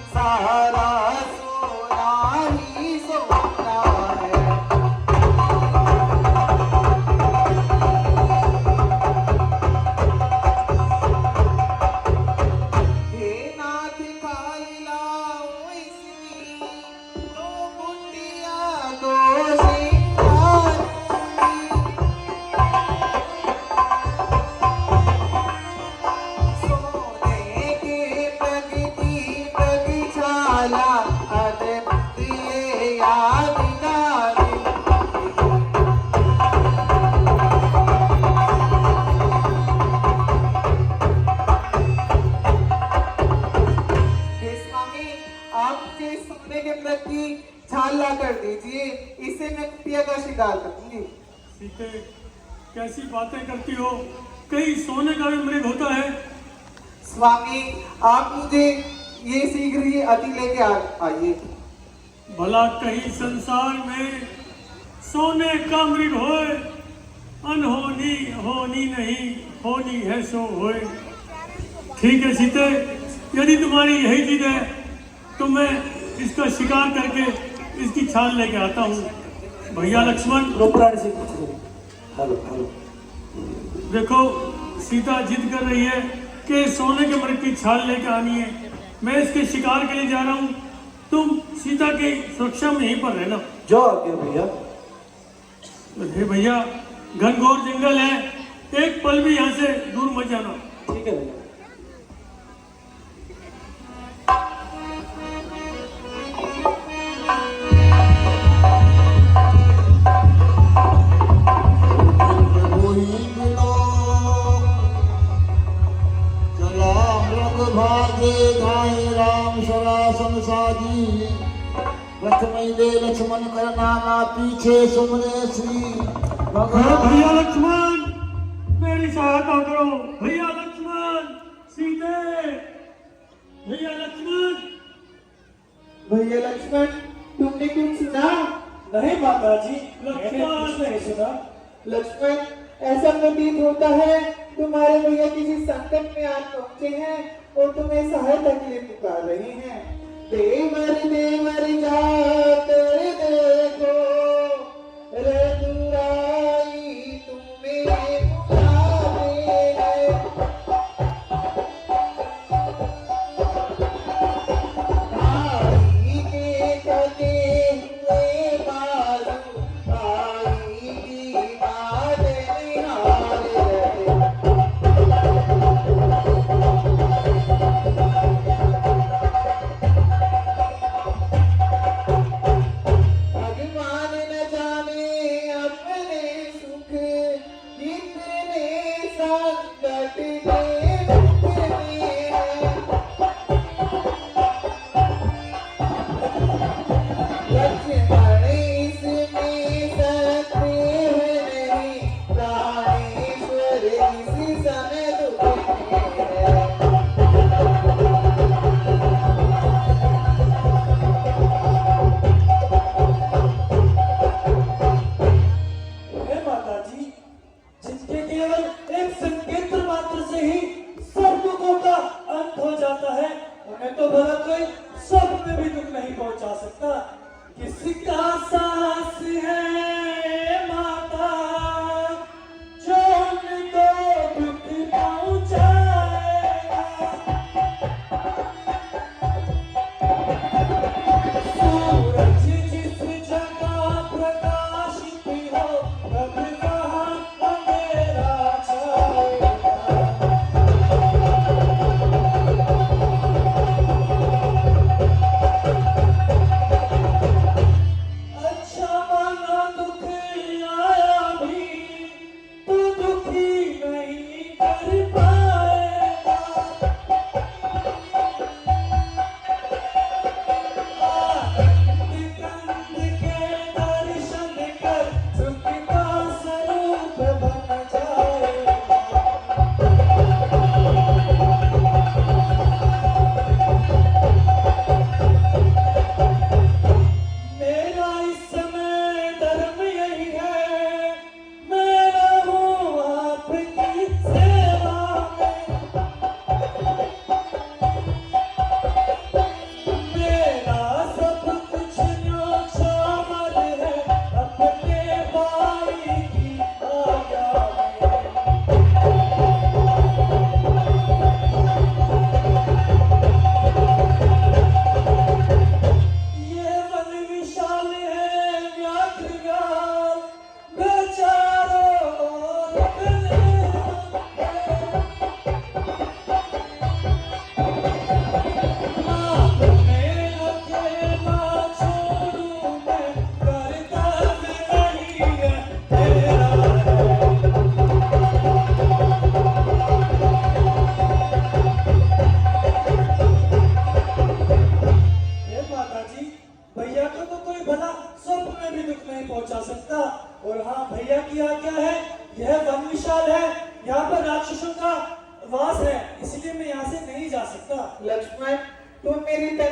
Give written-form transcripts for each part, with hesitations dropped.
सारा सोना ही सोना है। हे नाथ खाई लाओ इसकी दो मुंडिया दो सिंगार सोने के प्रगति प्रगछाला अद्वितीय यादगार। हे स्वामी, आपके सोने के प्रति छाला कर दीजिए, इसे मैं कुटिया का शिकार करूंगी। सीते, कैसी बातें करती हो? कहीं सोने का भी मृग होता है? स्वामी, आप मुझे ये शीघ्र ही अति लेके आइए। भला कहीं संसार में सोने का मृग होए, अनहोनी होनी नहीं, होनी है सो होए। ठीक है सीते, यदि तुम्हारी यही जिद है तो मैं इसका शिकार करके इसकी छाल लेके आता हूँ। भैया लक्ष्मण, हेलो हेलो। देखो सीता जिद कर रही है कि सोने के मृग की छाल लेके आनी है। मैं इसके शिकार के लिए जा रहा हूँ, तुम सीता की सुरक्षा में यहीं पर रहना। जो आगे भैया। अरे भैया, घनघोर जंगल है, एक पल भी यहाँ से दूर मत जाना। ठीक है भैया। भागे धाय राम शरासन साजी लक्ष्मण लक्ष्मण कर नामा पीछे सुमरे श्री भैया लक्ष्मण, मेरी सहायता करो। भैया लक्ष्मण, सीते, भैया लक्ष्मण। भैया लक्ष्मण, तुमने कुछ सुना? नहीं माता जी, मैंने लक्ष्मण। कुछ नहीं सुना। लक्ष्मण, ऐसा प्रतीत होता है तुम्हारे भैया किसी संकट में आज पहुंचे हैं और तुम्हें सहायता के लिए पुकार रहे हैं। देवर देवर जाकर देखो, रघुराई तुम्हें पुकारे हैं। आई के कटे हुए बाजू, आई की बात निहारे रहे। भगवान न जाने अपने सुख, जितने संकट के दुख में है। लक्ष्मण इसमें सकते हैं नहीं, प्राणेश्वर इस समय दुख में है। हे माता जी, जिसके केवल एक संकेत मात्र से ही सब दुखों का अंत हो जाता है, उन्हें तो भला कोई सब में भी दुख नहीं पहुंचा सकता। किसका साहस है माता जो उनको दुख पहुंचाएगा? सूरज जिस जगह प्रकाशित हो, तब वहाँ अंधेरा छाएगा। अच्छा माना दुख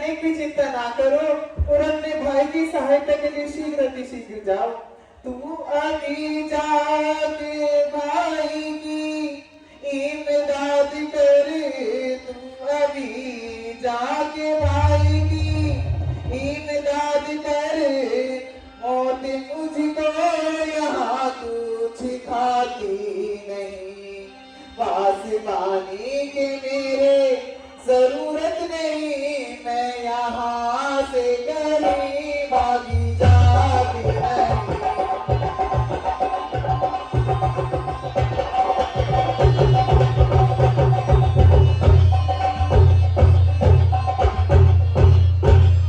एक भी चिंता ना करो और अपने भाई की सहायता के लिए शीघ्र जाओ। तू अभी जाके भाई की इमदाद कर, तू अभी जाके भाई की इमदाद कर, मौत मुझको यहाँ कुछ खाती नहीं, पासबानी के मेरे जरूरत नहीं, मैं यहाँ से कहीं भागी जाती नहीं।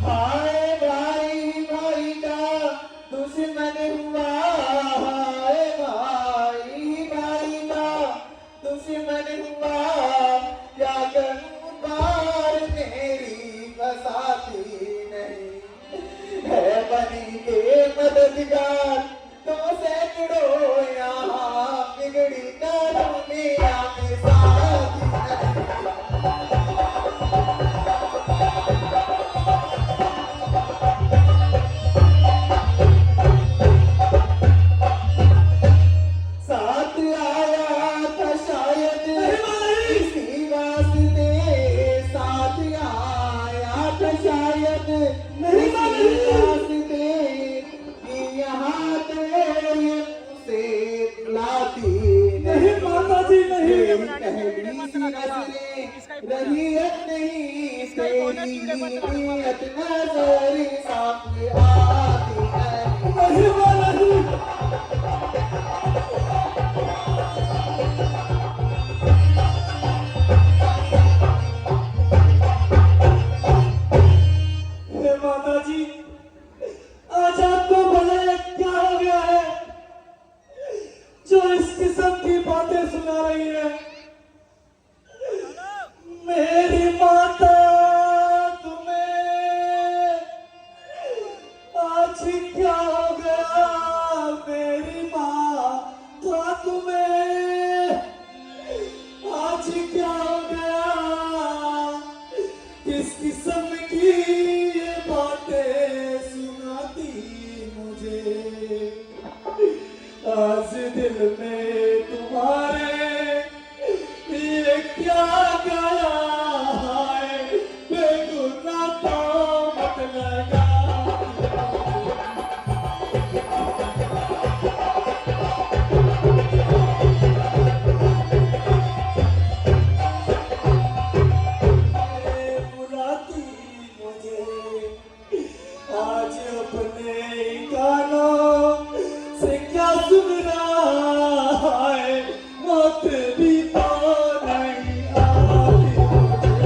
हाय भाई भाई का दुश्मन हुआ, हाय भाई भाई का दुश्मन हुआ, क्या करूं बार मेरी बसाती नहीं, है बनी के मददगार तो सैकड़ों यहाँ बिगड़ी दुनिया में साथी नहीं। साथ आया था शायद इसी वास्ते, साथ आया था शायद इसी वास्ते, कि यहाँ तो ये मुझसे बुलाती नहीं माता जी नहीं। पहली सी नजरें रहियत नहीं, तेरी नीयत नजर साफ आती नहीं। नहीं माता जी। हे माता जी, आज आपको भला क्या हो गया है जो इस किस्म की बातें सुना रही है? मेरी माता तुम्हें आज क्या हो गया? मेरी माता तुम्हें आज क्या हो गया? किस किस्म की ये बातें सुनाती मुझे? आज दिल में तुम्हारे ये क्या गया है? बेगुनाह तो मत लगा। बुलाती मुझे आज अपने कानों से क्या सुन रहा है? मौत भी तो नहीं आती मुझे।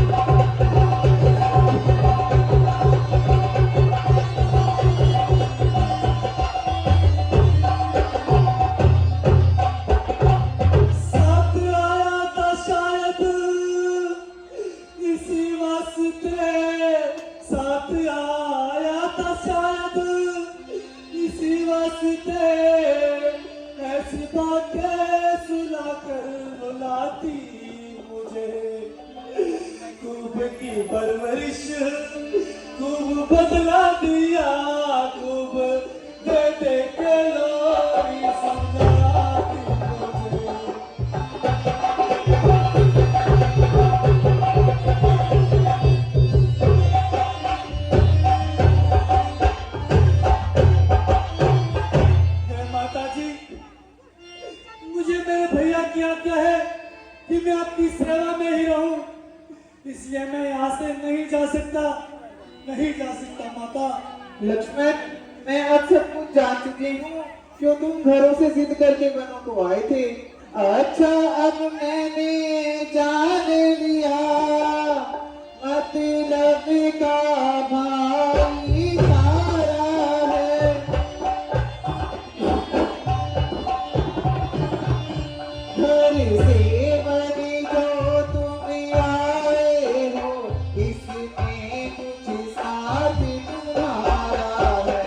साथ आया था शायद इसी वास्ते, साथ आया था शायद इसी वास्ते, ऐसी बातें सुनाकर बुलाती मुझे। खूब की परवरिश खूब बदला दिया, खूब दे दे के लोरी सुनाती मुझे। हे माता जी, मुझे मेरे भैया की आज्ञा है कि मैं आपकी सेवा में ही रहूं, इसलिए मैं यहाँ से नहीं जा सकता माता। लक्ष्मण, मैं अब सब कुछ जान चुकी हूँ, क्यों तुम घरों से जिद करके वनों को आए थे। अच्छा, अब मैंने जान लिया मतलब का भाई सारा है। घर से बनी जो तुम आए हो, इसमें कुछ साथ तुम्हारा है।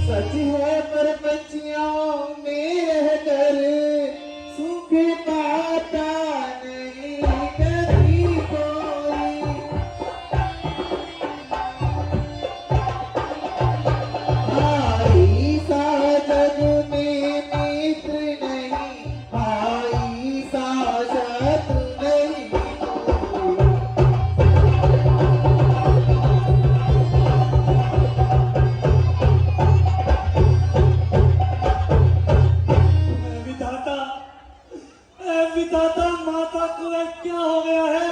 सच है पर बच्चियों को क्या हो गया है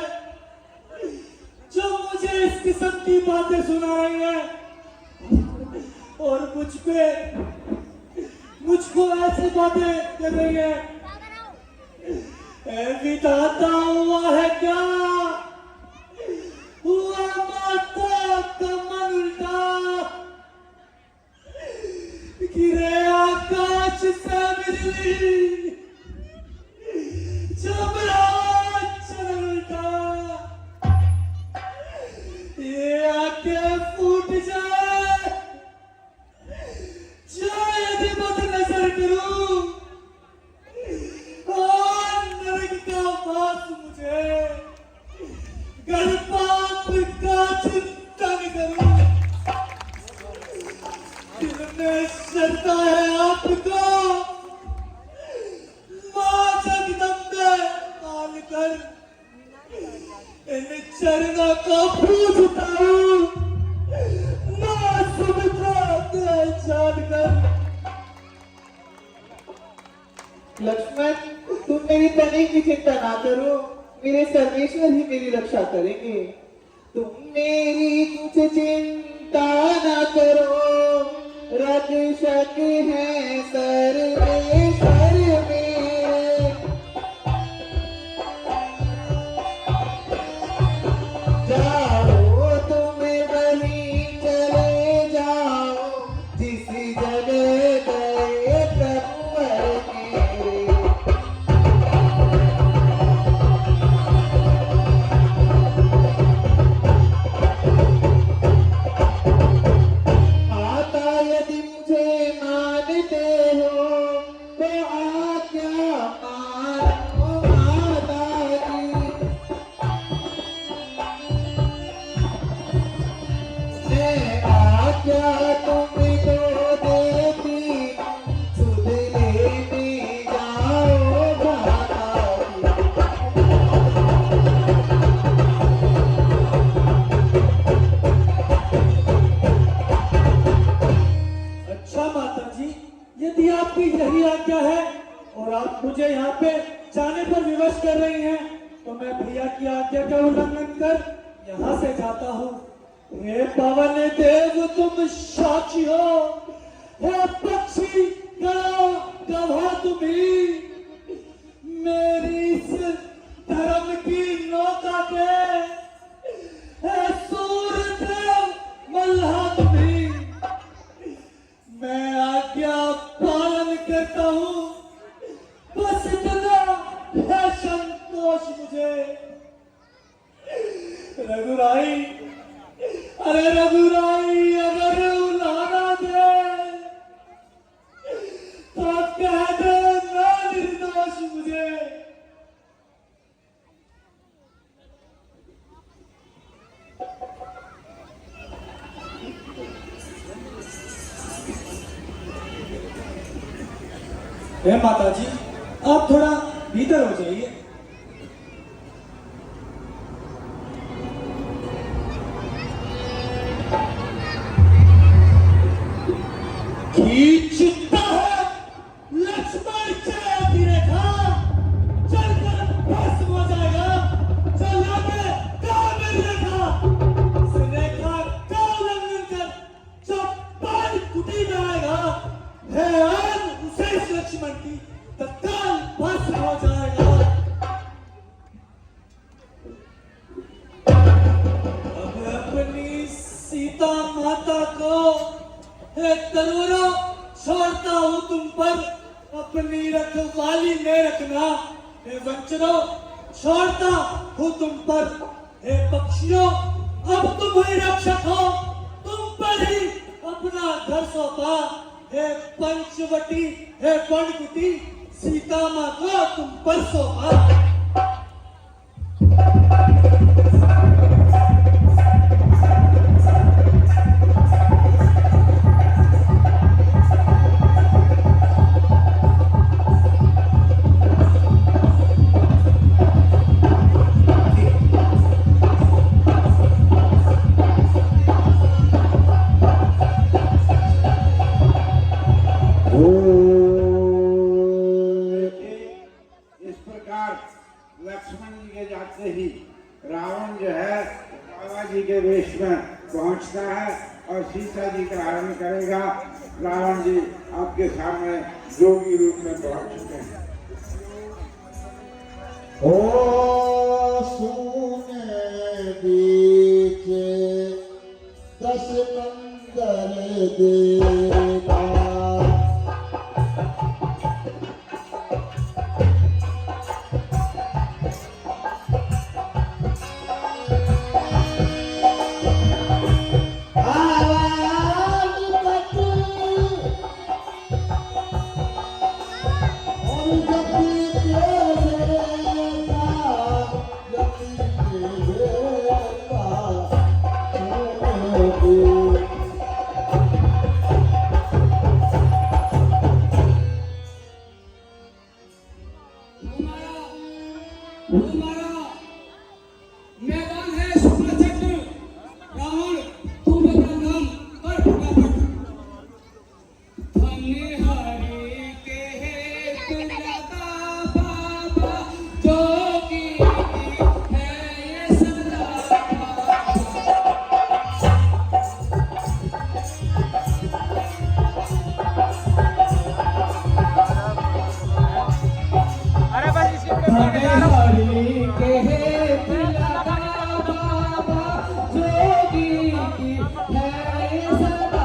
जो मुझे इस किस्म की बातें सुना रही है और मुझको ऐसी बातें कर रही है। ऐ विधाता, हुआ है क्या? हुआ माता का मन उल्टा, गिरे आकाश से बिजली, चमड़ा चल उल्टा, ये आंखें फूट जाए जो यदि मत नजर करूं और नरक का वास मुझे गर पाप का चिंतन करूं। दिल में श्रद्धा है आपको, मां जगदम्बे मान कर इन चरणों को पूजता हूं, मां सुमित्रा जानकर। लक्ष्मण, तुम मेरी तनिक की चिंता ना करो, मेरे सर्वेश्वर ही मेरी रक्षा करेंगे। तुम मेरी कुछ चिंता ना करो, रक्षक है सर्वेश्वर मेरे। जाओ तुम वहीं चले जाओ, जिस जगह गए प्रभुवर मेरे। माता, यदि मुझे मानते हो तो आज्ञा मानो माता की। मैं आज्ञा तुमको देती, सुध लेने जाओ माता की। अच्छा माता जी, यदि आपकी यही आज्ञा है और आप मुझे यहाँ पे जाने पर विवश कर रही हैं, तो मैं भैया की आज्ञा का उल्लंघन कर यहाँ से जाता हूँ। हे पवन देव, तुम साक्षी हो, हे पक्षी गवाह तुम ही, मेरी इस धर्म की नौका के हे सूर्यदेव मल्लाह तुम ही। मैं आज्ञा पालन करता हूँ, बस इतना है संतोष मुझे। रघुराई, अरे रघुराई, अगर उलाना दे तो कह दे ना निर्दोष मुझे। हे माता जी, आप थोड़ा भीतर हो जाइए। खींचता है लक्ष्मण की रेखा, चलकर भस्म हो जाएगा। चला के काबिल रेखा, इस रेखा का उल्लंघन कर जो पानी कुटी में आएगा, है आज उसे इस लक्ष्मण की तत्काल भस्म हो जाएगा। अब अपनी सीता माता को हे तरुणों छोड़ता हूँ तुम पर, अपनी रखवाली में रखना। हे वंचरों छोड़ता हूँ तुम पर, हे पक्षियों अब तुम ही रक्षक हो, तुम पर ही अपना घर सौंपा। हे पंचवटी, हे पंडकुटी, सीता माँ को तुम पर सौंपा। इस प्रकार लक्ष्मण के वेश में पहुंचता है और सीता जी का हरण करेगा। रावण जी आपके सामने जोगी रूप में पहुंच चुके हैं। ओ सुने बीचे 10 नंदर देगा। हमारा मैदान है सुप्रचंड। रावण तू मेरा नाम कर फटाफट। धन्य हरि के हेत लगा बाबा जोगी है ये सदा। हरि के हेत लगा बाबा जोगी की है सदा।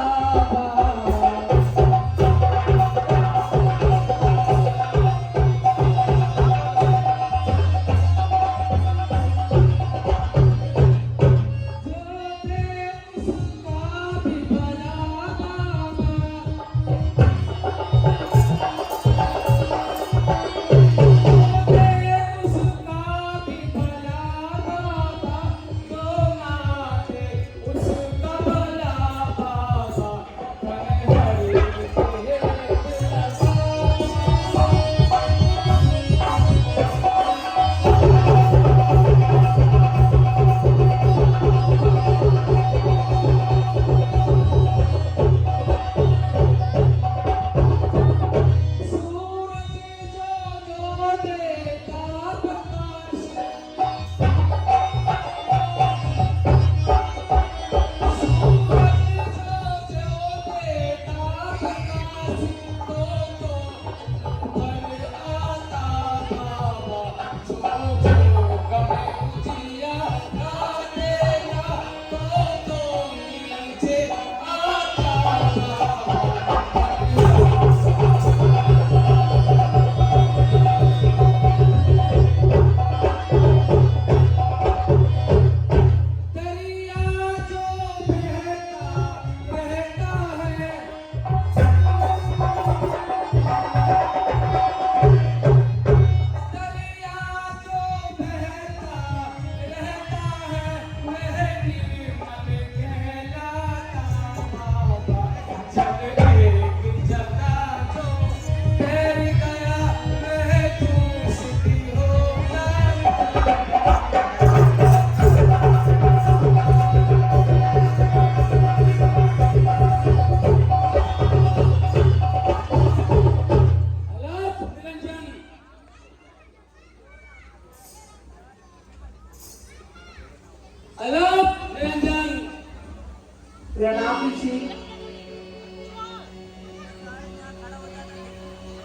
प्रणाम ऋषि।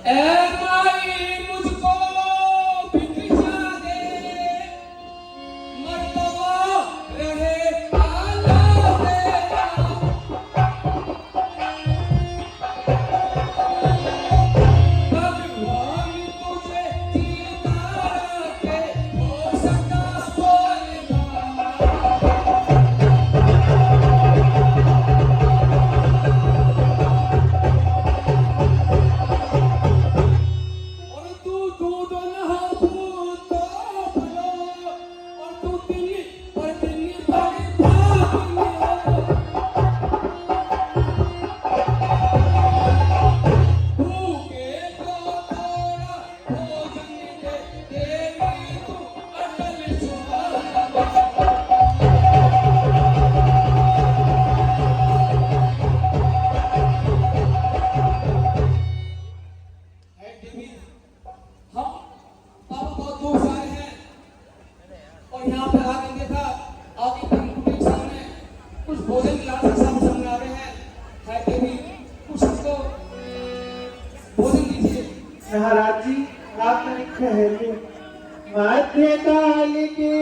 ऐ माई मुझको भिक्षा दे, मर्तबा रहे आला तेरा। भगवान तुझे जीता रखे, हो सका बोलना। और तू दूध नहा पूत तो भलो, और तू दिन पर दिन बड़ी भागनी हो। भूखे को थोड़ा भोजन दे, देवी तू अटल सुहागन। है देवी, हम पापा बहुत दूर से आए हैं और यहाँ पे आके देखा आपकी भिक्षा में महाराज जी आप तनिक ठहरिए। मध्यकाल के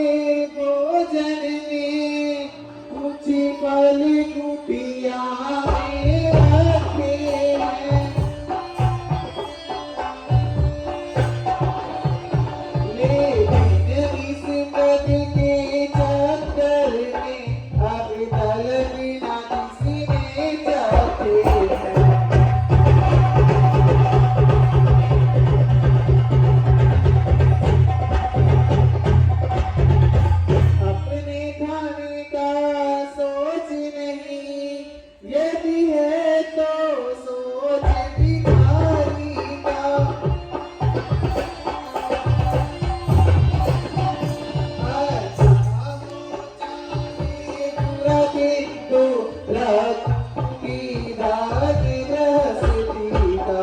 भोजन में कुछ पल कुटिया में रखे हैं। लेकिन इस पद के चक्कर में अब दल बिना किसी में जाते हैं। अपने खाने का सोच नहीं, यदि है तो सोच भिखारी का। अच्छा हो चाहे बुरा दिन तो रखूंगी दाग गृहस्थी का।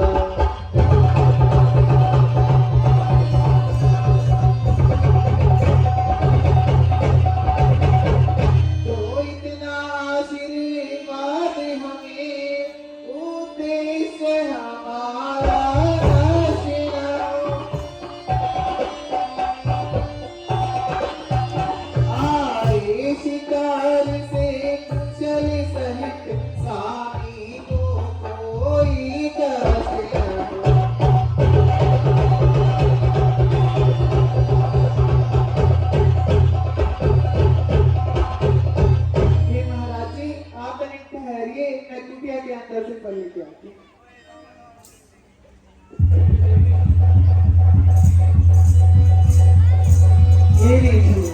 तो इतना आशीर्वाद हमें उद्देश्य हमारा नाश न हो। आए शिकार से कुशल सहित स्वामी को कोई कष्ट न हो। हे महाराज जी आप तनिक ठहरिए, मैं कुटिया के अंदर से फल लेके आती हूँ। ये लीजिए।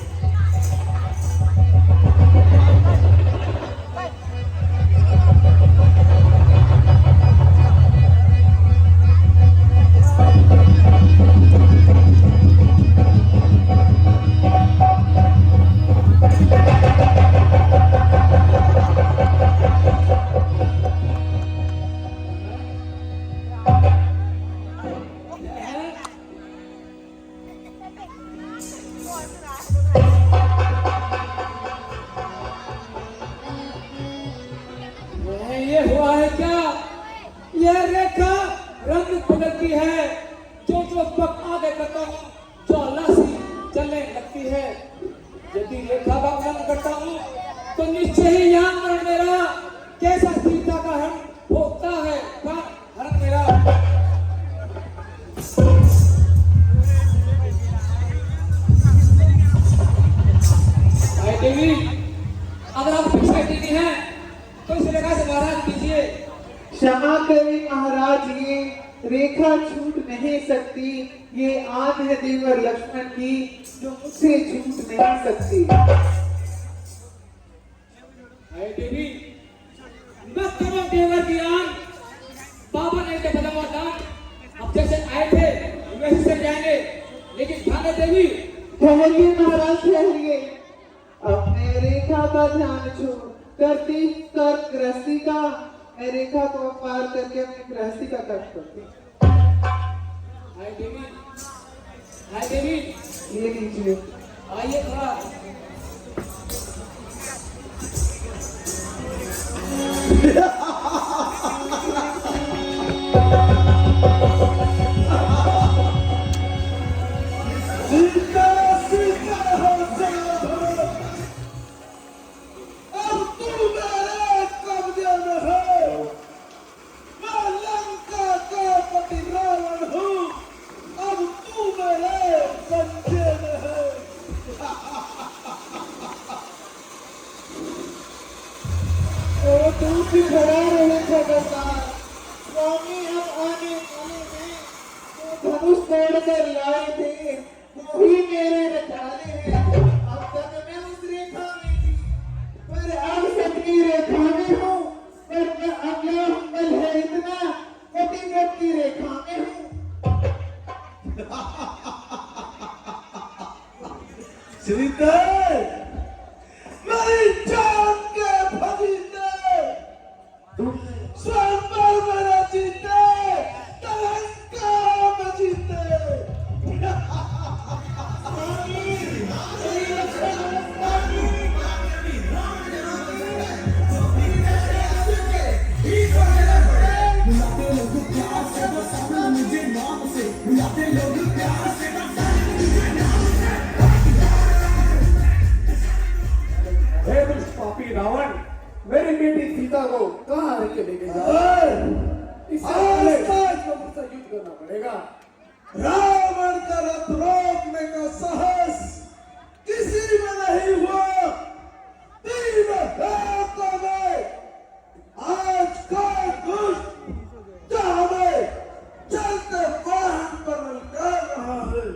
ये हुआ है क्या? यह रेखा रंग बदलती है, जो पक आगे करता हूँ ज्वाला सी चलने लगती है। यदि रेखा का उल्लंघन करता हूँ तो निश्चय ही यहाँ मरण मेरा। कैसा सीता का हरण होता है का हरण मेरा। देवी अगर आप पीछे हटती हैं तो इस रेखा से महाराज कीजिए। क्षमा करें महाराज, ये रेखा छूट नहीं सकती। ये आन है देवर लक्ष्मण की जो मुझसे छूट नहीं सकती। हाय देवी, मैं तमाम देवर की आन बाबा ने तो बदलवा दान अब जैसे आए थे वैसे से जाएंगे, लेकिन ध्यान देवी। ठहरिए महाराज ठहरिए, अब मैं रेखा का ध्यान छोड़ करती कर गृहस्थी का। मैं रेखा को पार करके अपनी गृहस्थी का कर्म करती। हाय देवी, हाय देवी, ये लीजिए। आइए थोड़ा। सीता सीता हो जाओ, अब तू मेरे कब्जे में है। मैं लंका का पति रावण हूँ, अब तू मेरे पंजे में है। तो तू भी खड़ा रहे खबरदार। स्वामी हम आने वाले में जो धनुष तोड़कर लाए थे वही मेरे रखाले हैं। अब तक मैं उस रेखा में थी, पर अब सबकी रेखा में हूँ। पर मैं अगला हमल है इतना, पतिव्रत की रेखा में हूँ। सीता मेरी जान के फजीते, स्वयंवर मेरा जीते, तरंगा में जीते। मुझे नाम से रावण का रथ रोकने का साहस किसी में नहीं हुआ। 3 हाथों में आज का दुष्ट जो हमें चलते वाहन पर ललकार रहा है।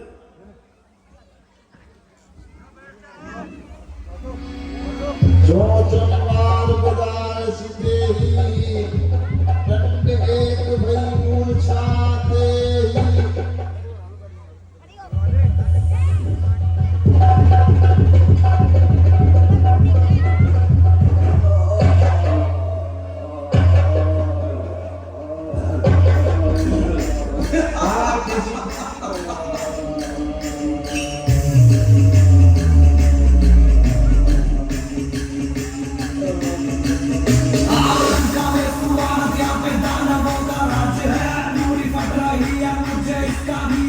जो तलवार बजाए सीधे ही दंड एक भई मूर्छा देहि। दानवों का राज्य है, पूरी पट रही है मुझे इसका भी